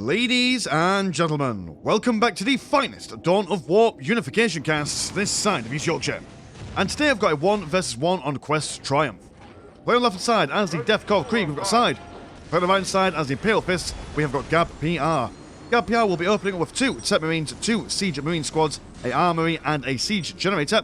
Ladies and gentlemen, welcome back to the finest Dawn of War Unification casts this side of East Yorkshire. And today I've got a 1 versus 1 on Quest Triumph. Playing on the left side as the Death Korps Krieg, we've got side. Playing on the right side as the Imperial Fists, we have got GabPR. GabPR will be opening up with 2 Set Marines, 2 Siege Marine squads, a Armory and a Siege Generator,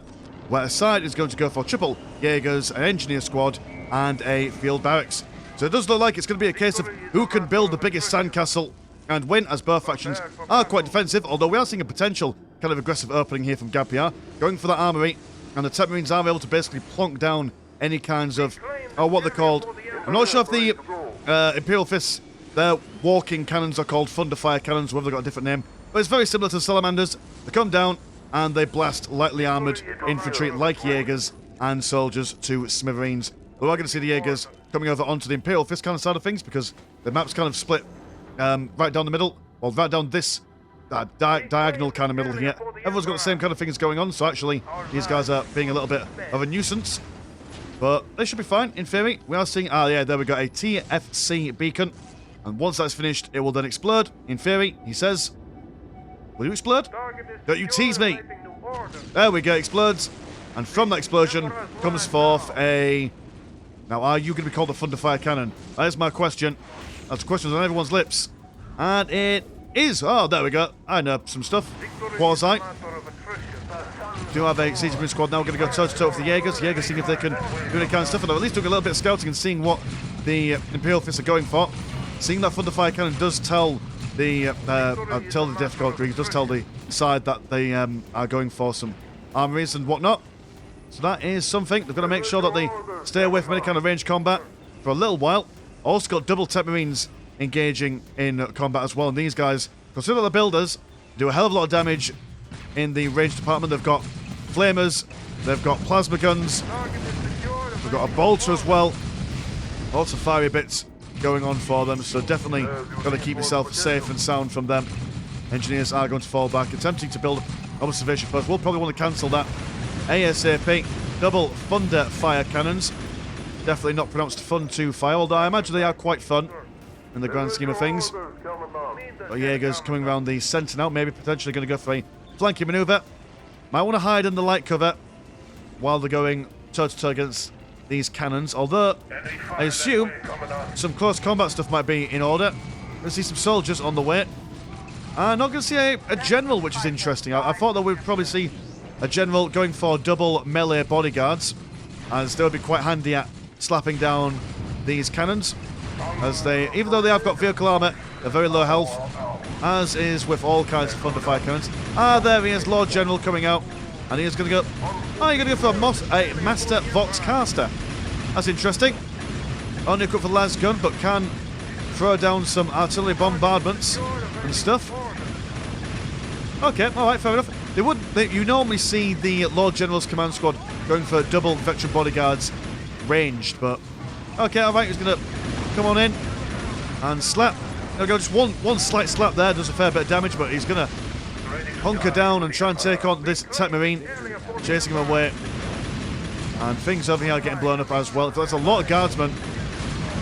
where a side is going to go for triple Jaegers, an Engineer squad, and a Field Barracks. So it does look like it's going to be a case of who can build the biggest sandcastle and win, as both factions are quite defensive, although we are seeing a potential kind of aggressive opening here from GabPR, going for that Armory, and the Tech Marines are able to basically plonk down any kinds of, what they're called. I'm not sure if the Imperial Fists, their walking cannons are called Thunderfire cannons, whether they've got a different name, but it's very similar to Salamanders. They come down and they blast lightly armoured infantry like Jaegers and soldiers to smithereens. We are going to see the Jaegers coming over onto the Imperial Fist kind of side of things because the map's kind of split right down the middle, well, right down this diagonal kind of middle here. Everyone's got the same kind of things going on, so actually these guys are being a little bit of a nuisance. But they should be fine, in theory. We are seeing, yeah, there we go, a TFC beacon. And once that's finished, it will then explode. In theory, he says, will you explode? Don't you tease me. There we go, explodes. And from that explosion comes forth a... Now, are you going to be called a Thunderfire cannon? That is my question. That's questions on everyone's lips. And it is. Oh, there we go. I know some stuff. Quasi. Do have a Siege Marine squad now. We're going to go toe-to-toe with the Jaegers. Jaegers seeing if they can do any kind of stuff. And they're at least doing a little bit of scouting and seeing what the Imperial Fists are going for. Seeing that Thunderfire cannon does tell the Death Korps Krieg, does tell the side that they are going for some armories and whatnot. So that is something. They've got to make sure that they stay away from any kind of ranged combat for a little while. Also got double Tech Marines engaging in combat as well. And these guys, consider the builders, do a hell of a lot of damage in the range department. They've got flamers, they've got plasma guns, they've got a bolter as well. Lots of fiery bits going on for them. So definitely got to keep yourself safe and sound from them. Engineers are going to fall back, attempting to build observation post. We'll probably want to cancel that ASAP. Double Thunder Fire cannons. Definitely not pronounced fun to fire, although I imagine they are quite fun in the grand scheme of things. But Jaegers coming around the centre now, maybe potentially going to go for a flanking manoeuvre. Might want to hide in the light cover while they're going toe-to-toe against these cannons, although I assume some close combat stuff might be in order. We're going to see some soldiers on the way. I'm not going to see a general, which is interesting. I thought that we'd probably see a general going for double melee bodyguards, as they would be quite handy at slapping down these cannons, as they, even though they have got vehicle armor, they're very low health, as is with all kinds of Thunderfire cannons. Ah, there he is, Lord General coming out, and he is going to go, oh, you're going to go for a Master Vox Caster. That's interesting. Only equipped for las gun, but can throw down some artillery bombardments and stuff. Okay, alright, fair enough. You normally see the Lord General's command squad going for double veteran bodyguards ranged, but okay, alright, he's gonna come on in and slap. There we go, just one slight slap there, does a fair bit of damage, but he's gonna hunker down and try and take on this Tech Marine, chasing him away. And things over here are getting blown up as well. There's a lot of guardsmen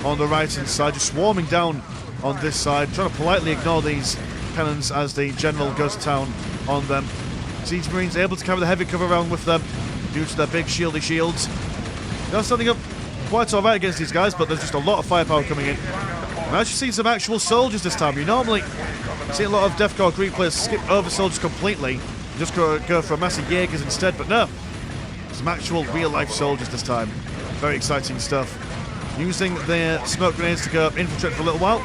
on the right hand side, just swarming down on this side, trying to politely ignore these cannons as the General goes to town on them. Siege Marines able to carry the heavy cover around with them due to their big shieldy shields. They're standing up quite alright against these guys, but there's just a lot of firepower coming in. I'm actually seeing some actual soldiers this time. You normally see a lot of Death Korps Krieg players skip over soldiers completely, just go for a massive Jaegers instead, but no. Some actual real-life soldiers this time. Very exciting stuff. Using their smoke grenades to go infiltrate for a little while.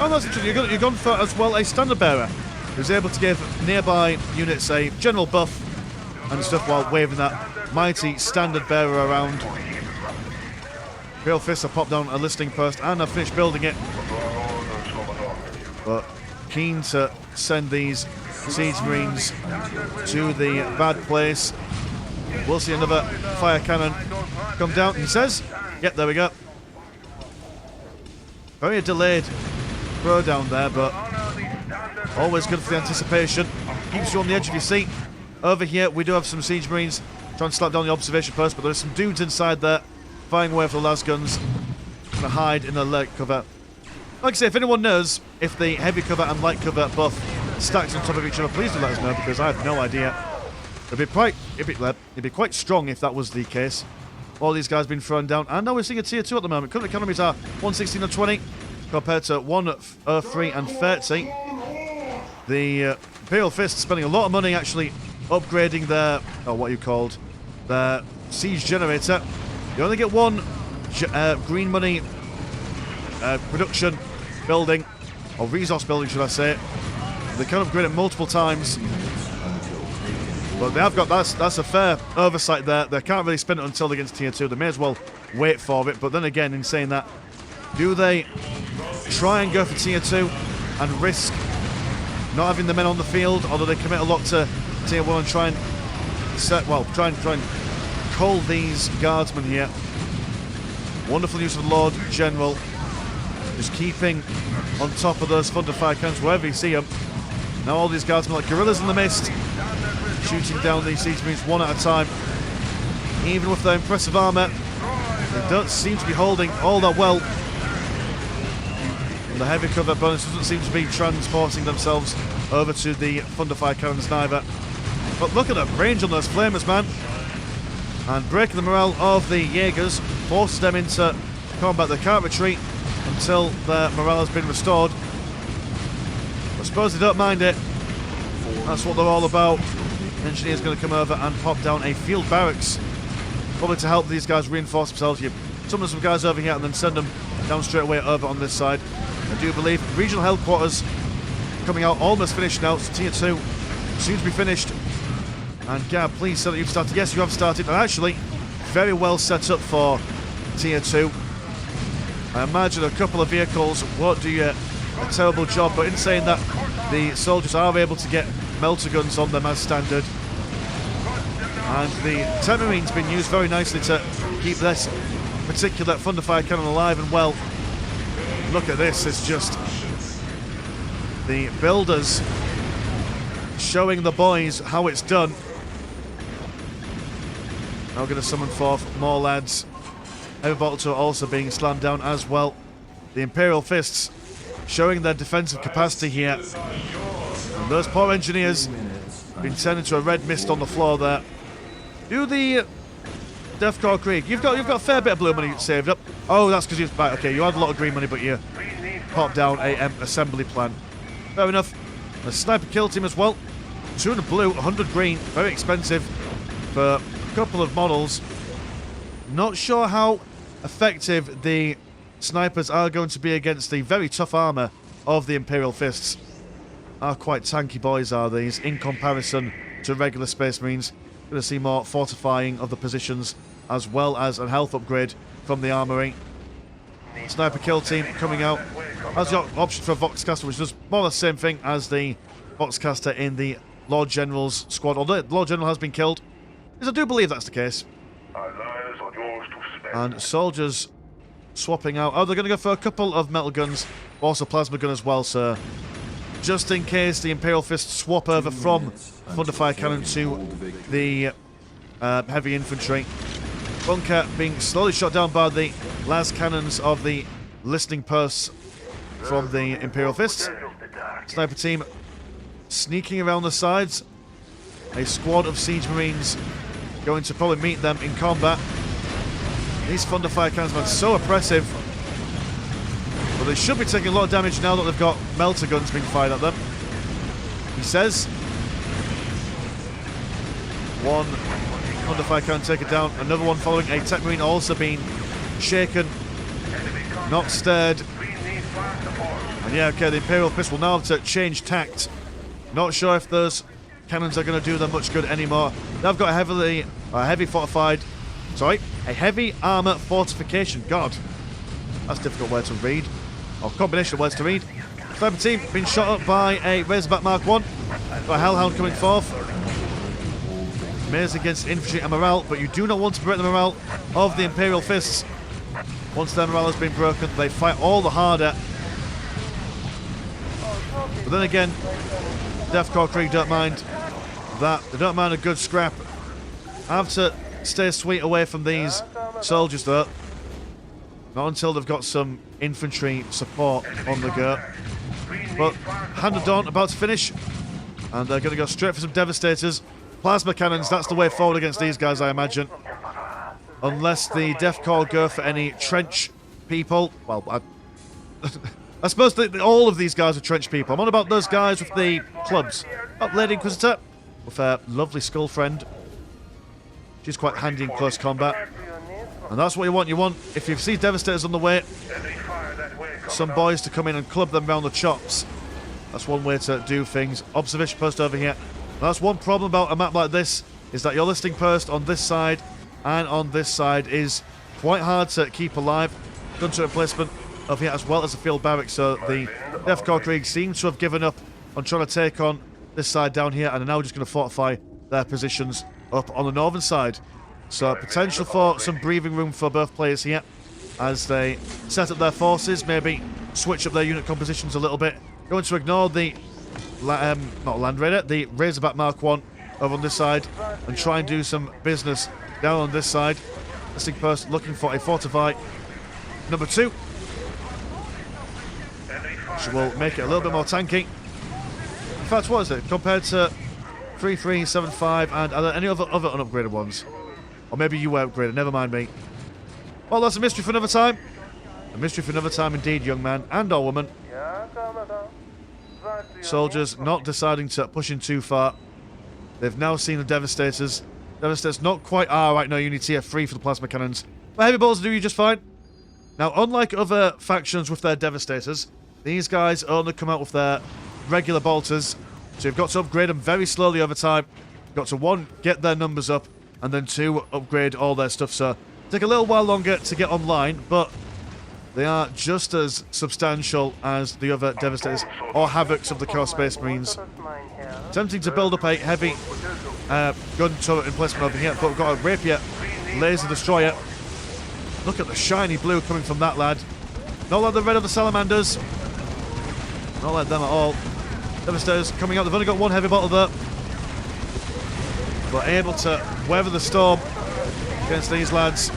Oh, that's interesting. You're gone for, as well, a standard bearer who's able to give nearby units a general buff and stuff while waving that mighty standard bearer around. Imperial Fists have popped down a listing post and have finished building it. But keen to send these Siege Marines to the bad place. We'll see another fire cannon come down, he says. Yep, there we go. Very delayed throw down there, but always good for the anticipation. Keeps you on the edge of your seat. Over here, we do have some Siege Marines trying to slap down the observation post, but there's some dudes inside there firing away for the las guns. Going to hide in the leg cover Like I say, if anyone knows if the heavy cover and light cover buff stacks on top of each other, please do let us know, because I have no idea. It'd be quite strong if that was the case. All these guys been thrown down, and now we're seeing a tier 2 at the moment. Current economies are 116 and 20 compared to 103 and 30. The Imperial Fist spending a lot of money actually upgrading their, their siege generator. You only get one green money production building, or resource building should I say. They can upgrade it multiple times, but they have got, that's a fair oversight there. They can't really spend it until they get to tier 2. They may as well wait for it. But then again, in saying that, do they try and go for tier 2 and risk not having the men on the field, or do they commit a lot to tier 1 and try and try and cull these guardsmen here? Wonderful use of the Lord General, just keeping on top of those thunder fire cannons wherever you see them. Now all these guardsmen like gorillas in the mist, shooting down these siege marines one at a time. Even with their impressive armour, they don't seem to be holding all that well. And the heavy cover bonus doesn't seem to be transporting themselves over to the thunderfire cannons neither. But look at the range on those flamers, man. And breaking the morale of the Jaegers forces them into combat. They can't retreat until their morale has been restored. I suppose they don't mind it. That's what they're all about. Engineer's going to come over and pop down a field barracks, probably to help these guys reinforce themselves. You summon some guys over here and then send them down straight away over on this side. I do believe regional headquarters coming out, almost finished now. So tier 2 soon to be finished. And Gab, please say that you've started. Yes, you have started, and actually very well set up for tier 2. I imagine a couple of vehicles won't do you a terrible job, but in saying that, the soldiers are able to get melter guns on them as standard. And the Tent Marine's been used very nicely to keep this particular thunderfire cannon alive and well. Look at this, it's just the builders showing the boys how it's done. Now going to summon forth more lads. Heavy bottle turret also being slammed down as well. The Imperial Fists showing their defensive capacity here. And those poor engineers been turned into a red mist on the floor there. Do the Death Corps Krieg. You've got a fair bit of blue money saved up. Oh, that's because you right, okay, you had a lot of green money, but you popped down a assembly plan. Fair enough. A sniper kill team as well. 200 blue, 100 green. Very expensive for a couple of models. Not sure how effective the snipers are going to be against the very tough armour of the Imperial Fists. Are quite tanky boys, are these, in comparison to regular Space Marines. Going to see more fortifying of the positions, as well as a health upgrade from the armoury. Sniper kill team coming out as the option for a Voxcaster, which does more or less the same thing as the Voxcaster in the Lord General's squad. Although the Lord General has been killed, because I do believe that's the case. And soldiers swapping out. Oh, they're going to go for a couple of metal guns, also plasma gun as well, so just in case the Imperial Fists swap over from Thunderfire Cannon to the heavy infantry. Bunker being slowly shot down by the last cannons of the listening posts from the Imperial Fists. Sniper team sneaking around the sides. A squad of Siege Marines going to probably meet them in combat. These Thunderfire Cannons are so oppressive. But they should be taking a lot of damage now that they've got melter guns being fired at them. He says. One Thunderfire Cannon taken down. Another one following. A Tech Marine also being shaken. Not stirred. And yeah, okay, the Imperial Fist will now have to change tact. Not sure if those cannons are going to do them much good anymore. They've got a heavy armor fortification. God, that's a difficult word to read. Or combination of words to read. Sniper team being shot up by a Razorback Mark 1. Got a Hellhound coming forth. Amazing against infantry and morale, but you do not want to break the morale of the Imperial Fists. Once their morale has been broken, they fight all the harder. But then again, Death Corps Krieg don't mind that. They don't mind a good scrap. I have to stay sweet away from these soldiers though. Not until they've got some infantry support on the go. But Hand of Dawn about to finish. And they're going to go straight for some Devastators. Plasma cannons, that's the way forward against these guys, I imagine. Unless the Death Corps go for any trench people. Well, I suppose all of these guys are trench people. I'm on about those guys with the clubs. Oh, Lady Inquisitor with her lovely skull friend. She's quite handy in close combat. And that's what you want. You want, if you see Devastators on the way, some boys to come in and club them round the chops. That's one way to do things. Observation post over here. And that's one problem about a map like this, is that your listing post on this side and on this side is quite hard to keep alive. Gun turret placement over here as well as the field barracks. So the Death Corps Krieg seems to have given up on trying to take on this side down here, and are now just going to fortify their positions up on the northern side. So potential for some breathing room for both players here as they set up their forces, maybe switch up their unit compositions a little bit. Going to ignore the not Land Raider, the Razorback Mark 1 over on this side, and try and do some business down on this side. Listing post looking for a fortify number 2, which will make it a little bit more tanky. In fact, what is it compared to 3375 and are there any other unupgraded ones? Or maybe you were upgraded, never mind me. Well, that's a mystery for another time. A mystery for another time indeed, young man and or woman. Soldiers not deciding to push in too far. They've now seen the Devastators. Devastators not quite right now. You need tier 3 for the plasma cannons. But heavy bolts do you just fine. Now, unlike other factions with their Devastators, these guys only come out with their regular bolters. So you've got to upgrade them very slowly over time. You've got to, 1, get their numbers up, and then 2, upgrade all their stuff. So take a little while longer to get online, but they are just as substantial as the other Devastators or Havocs of the Core Space Marines. Attempting to build up a heavy gun turret emplacement over here, but we've got a Rapier Laser Destroyer. Look at the shiny blue coming from that lad. Not like the red of the Salamanders. Not like them at all. Devastators coming out. They've only got 1 heavy bottle there, but able to weather the storm against these lads.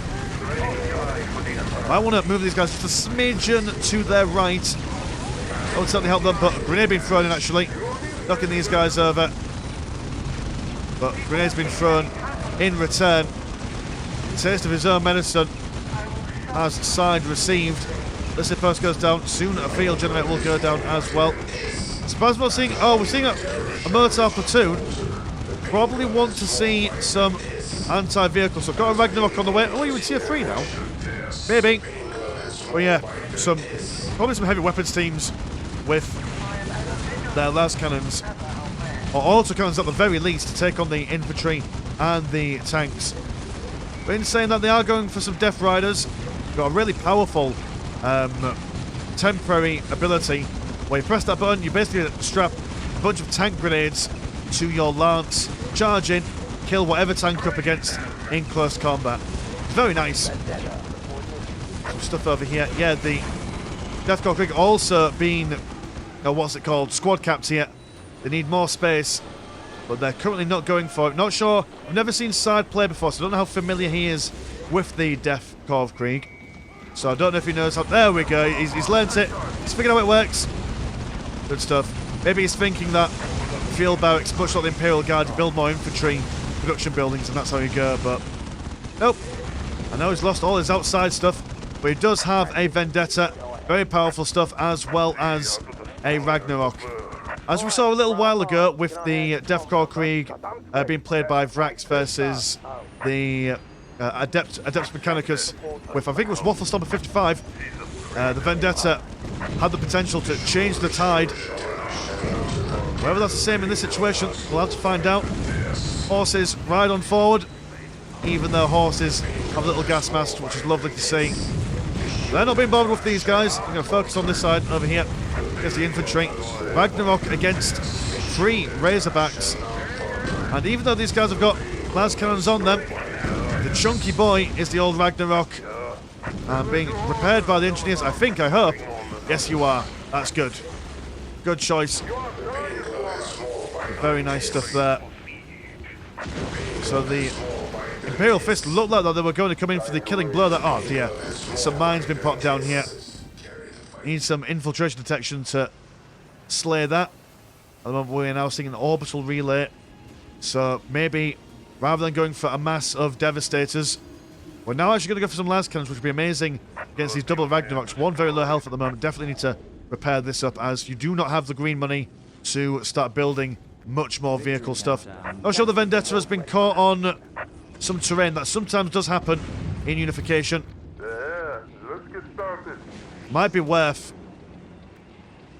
I want to move these guys just a smidgen to their right. That would certainly help them, but a grenade being thrown in actually, knocking these guys over. But grenade's been thrown in return. Taste of his own medicine as side received. This post goes down. Soon a field generator will go down as well. Suppose we're seeing, we're seeing a Murtaugh platoon. Probably want to see some anti-vehicles. So I've got a Ragnarok on the way. Oh, you would tier 3 now? Maybe. Well, yeah, probably some heavy weapons teams with their las cannons, or auto cannons at the very least, to take on the infantry and the tanks. But in saying that, they are going for some Death Riders. Got a really powerful temporary ability where you press that button, you basically strap a bunch of tank grenades to your lance, charge in, kill whatever tank you're up against in close combat. Very nice. Some stuff over here. Yeah, the Death Corps Krieg also being, what's it called, squad capped here. They need more space, but they're currently not going for it. Not sure. I've never seen Side play before, so I don't know how familiar he is with the Death Corps Krieg. So I don't know if he knows how. There we go. He's learnt it. He's figured out how it works. Good stuff. Maybe he's thinking that field barracks, much like the Imperial Guard, to build more infantry production buildings, and that's how you go. But nope. I know he's lost all his outside stuff, but he does have a Vendetta, very powerful stuff, as well as a Ragnarok. As we saw a little while ago with the Death Corps Krieg being played by Vrax versus the Adeptus Mechanicus with, I think it was Wafflestomper 55, the Vendetta had the potential to change the tide. Whether that's the same in this situation, we'll have to find out. Horses ride on forward, even though horses have a little gas mask, which is lovely to see. They're not being bothered with these guys. We're going to focus on this side over here against the infantry. Ragnarok against 3 Razorbacks. And even though these guys have got las cannons on them, the chunky boy is the old Ragnarok. And being repaired by the engineers, I think, I hope. Yes, you are. That's good. Good choice. Very nice stuff there. So the Imperial Fist looked like that they were going to come in for the killing blow. That, oh dear, some mines been popped down here. Need some infiltration detection to slay that. At the moment we're now seeing an orbital relay. So maybe, rather than going for a mass of Devastators, we're now actually going to go for some las cannons, which would be amazing against these double Ragnaroks. One very low health at the moment. Definitely need to repair this up, as you do not have the green money to start building much more vehicle stuff. Not sure the Vendetta has been caught on some terrain. That sometimes does happen in Unification. Yeah, let's get started. Might be worth,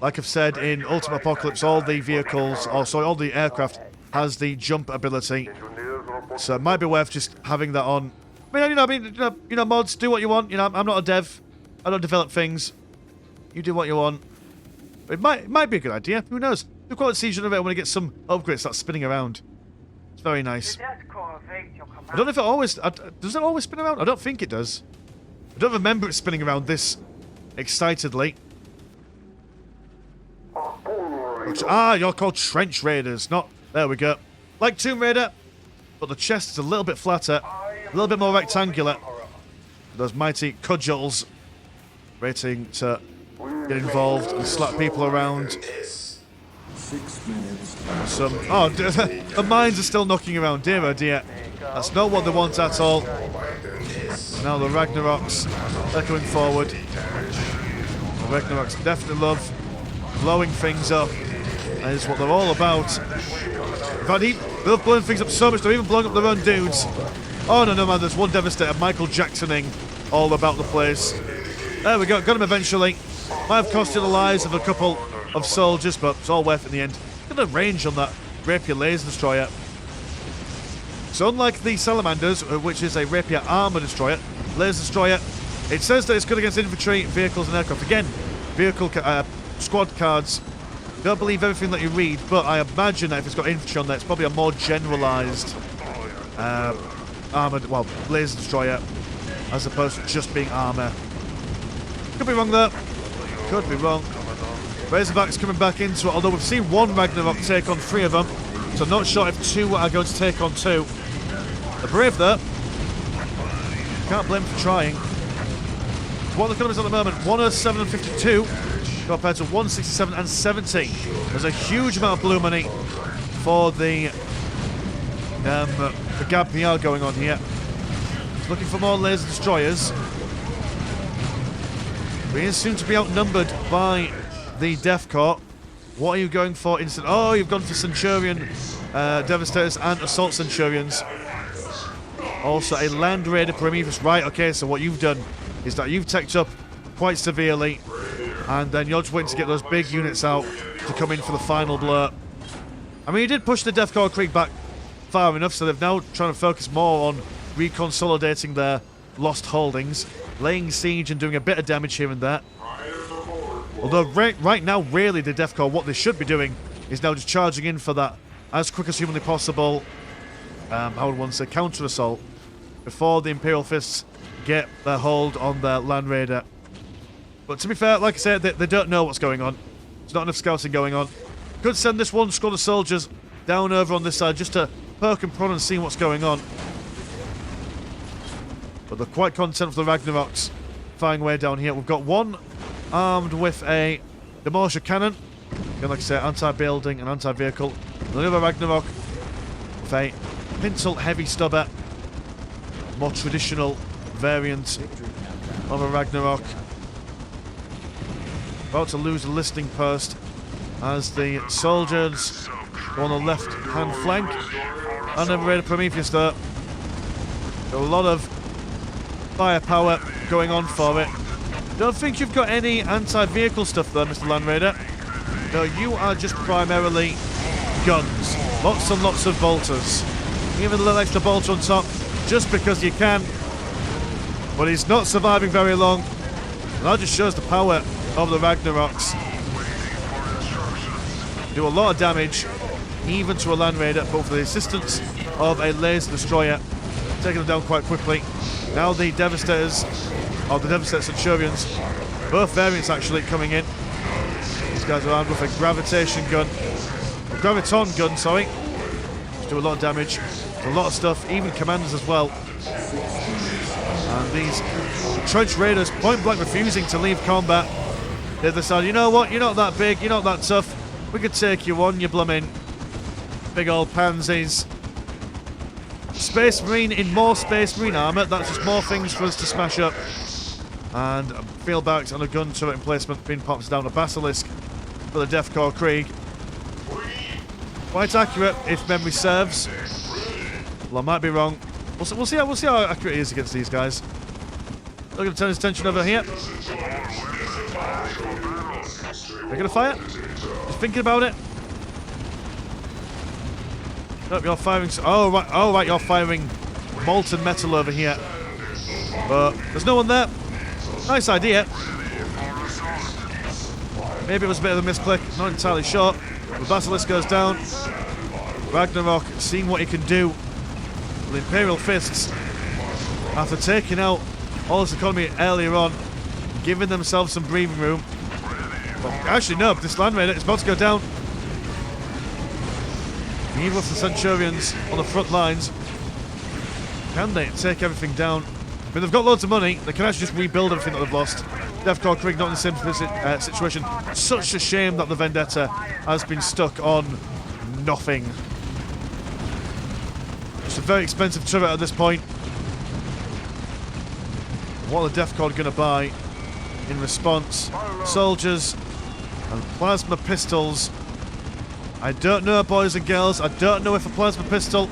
like I've said in Ultimate Apocalypse, all the vehicles, or sorry, all the aircraft has the jump ability. So it might be worth just having that on. I mean, mods, do what you want. You know, I'm not a dev. I don't develop things. You do what you want. It might be a good idea. Who knows? Do quite siege innovator when you get some upgrades start spinning around. It's very nice. I don't know if it always does it always spin around? I don't think it does. I don't remember it spinning around this excitedly. Ah, you're called Trench Raiders. Not there we go. Like Tomb Raider, but the chest is a little bit flatter, a little bit more rectangular. Those mighty cudgels waiting to get involved and slap people around. 6 minutes. Some the mines are still knocking around. Dear oh dear, that's not what they want at all. Now the Ragnaroks, they're coming forward. The Ragnaroks definitely love blowing things up. That is what they're all about. In fact, they love blowing things up so much they're even blowing up their own dudes. Oh no man, there's one Devastator, Michael Jacksoning all about the place. There we go, got him eventually. Might have cost you the lives of a couple of soldiers, but it's all worth it in the end. Look at the range on that Rapier Laser Destroyer. So unlike the Salamanders, which is a Rapier Armor Destroyer, Laser Destroyer, it says that it's good against infantry, vehicles and aircraft. Again, vehicle squad cards, don't believe everything that you read, but I imagine that if it's got infantry on there, it's probably a more generalised armoured, well, Laser Destroyer, as opposed to just being armour. Could be wrong though. Could be wrong. Razorbacks coming back into it, although we've seen one Ragnarok take on 3 of them, so I'm not sure if 2 are going to take on 2. They're brave though. Can't blame them for trying. What the economies at the moment, 107 and 52 compared to 167 and 70. There's a huge amount of blue money for the GabPR going on here. Looking for more laser destroyers. We seem to be outnumbered by the Death Corps. What are you going for instant? Oh, you've gone for Centurion Devastators and Assault Centurions. Also a Land Raider Prometheus. Right, okay, so what you've done is that you've teched up quite severely, and then you're just waiting to get those big units out to come in for the final blow. I mean, you did push the Death Corps Krieg back far enough, so they've now trying to focus more on reconsolidating their lost holdings, laying siege and doing a bit of damage here and there. Although right now, really, the Death Corps, what they should be doing is now just charging in for that as quick as humanly possible, how would one say, counter-assault, before the Imperial Fists get their hold on their Land Raider. But to be fair, like I said, they don't know what's going on. There's not enough scouting going on. Could send this one squad of soldiers down over on this side just to poke and prod and see what's going on. But they're quite content for the Ragnaroks firing away down here. We've got one armed with a Demolisher Cannon. Again, like I say, anti-building and anti-vehicle. Another Ragnarok with a Pintle Heavy Stubber. More traditional variant of a Ragnarok. About to lose a listing post as the soldiers go on the left-hand flank. And then Raider Prometheus there. A lot of firepower going on for it. Don't think you've got any anti-vehicle stuff there, Mr. Land Raider. No, you are just primarily guns. Lots and lots of bolters. Even a little extra bolter on top, just because you can. But he's not surviving very long. And that just shows the power of the Ragnaroks. Do a lot of damage, even to a Land Raider, but with the assistance of a Laser Destroyer, taking them down quite quickly. Now the Devastators, or the Devastator Centurions, both variants actually coming in. These guys are armed with a Graviton gun, sorry. Do a lot of damage. There's a lot of stuff, even commanders as well. And these trench raiders point blank refusing to leave combat. They decide, you know what, you're not that big, you're not that tough. We could take you on, you blooming big old pansies. Space Marine in more Space Marine armour. That's just more things for us to smash up. And a field barracks and a gun turret emplacement being popped down a Basilisk for the Death Korps Krieg. Quite accurate, if memory serves. Well, I might be wrong. We'll see how accurate he is against these guys. Not going to turn his attention over here. They're going to fire? Just thinking about it. Nope, you're firing. Oh right, you're firing molten metal over here. But there's no one there. Nice idea. Maybe it was a bit of a misclick. Not entirely sure. The Basilisk goes down. Ragnarok seeing what he can do with the Imperial fists after taking out all this economy earlier on, giving themselves some breathing room. But actually, no, this Land Raider is about to go down. Even with the Centurions on the front lines, can they take everything down? I mean, they've got loads of money. They can actually just rebuild everything that they've lost. Death Korps Krieg not in the same situation. Such a shame that the Vendetta has been stuck on nothing. It's a very expensive turret at this point. What are the Death Korps going to buy in response? Soldiers and plasma pistols. I don't know, boys and girls. I don't know if a plasma pistol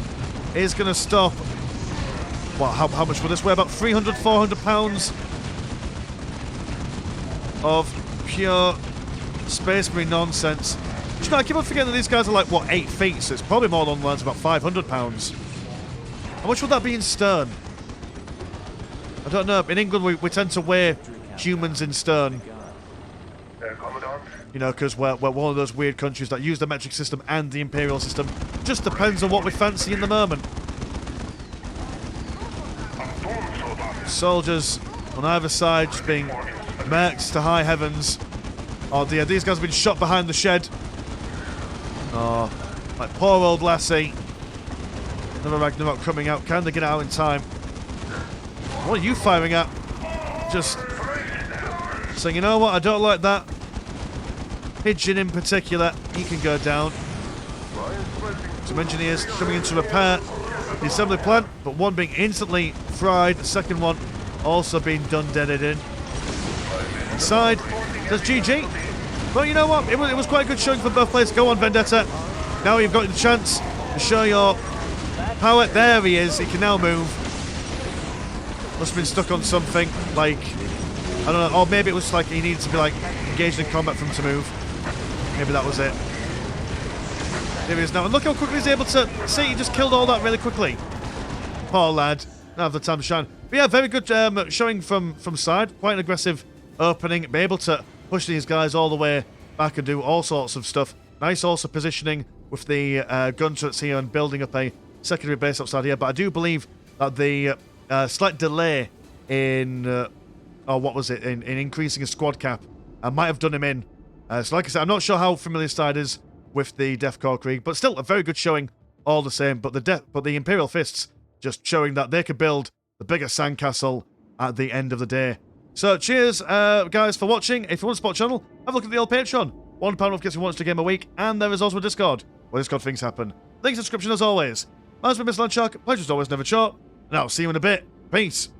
is going to stop. Well, how much will this weigh? About 300, 400 pounds of pure Space Marine nonsense. You know, I keep on forgetting that these guys are like, what, 8 feet, so it's probably more along the lines of about 500 pounds. How much would that be in stone? I don't know. In England, we tend to weigh humans in stone. You know, because we're one of those weird countries that use the metric system and the Imperial system. Just depends on what we fancy in the moment. Soldiers on either side just being murked to high heavens. Oh dear, these guys have been shot behind the shed. Oh, like poor old lassie. Another Ragnarok coming out. Can they get out in time? What are you firing at? Just saying, you know what, I don't like that. Pigeon in particular, he can go down. Some engineers coming in to repair the assembly plant, but one being instantly fried, the second one also being done deaded in. Inside, does GG. Well, you know what, it was quite a good showing for both players. Go on, Vendetta. Now you've got the chance to show your power. There he is, he can now move. Must have been stuck on something, like, I don't know, or maybe it was like he needed to be like engaged in combat for him to move. Maybe that was it. There he is now, and look how quickly he's able to see. He just killed all that really quickly. Poor lad, don't have the time to shine. But yeah, very good showing from side. Quite an aggressive opening. Be able to push these guys all the way back and do all sorts of stuff. Nice also positioning with the gun turrets here and building up a secondary base outside here. But I do believe that the slight delay in, what was it, in increasing his squad cap might have done him in. So like I said, I'm not sure how familiar side is with the Death Korps Krieg, but still a very good showing all the same. But the Imperial Fists just showing that they could build the biggest sandcastle at the end of the day. So cheers, guys, for watching. If you want to support the channel, have a look at the old Patreon. £1 gets you once a game a week, and there is also a Discord, where Discord things happen. Links in the description as always. As with Mr. Landshark, pleasure as always, never short, and I'll see you in a bit. Peace.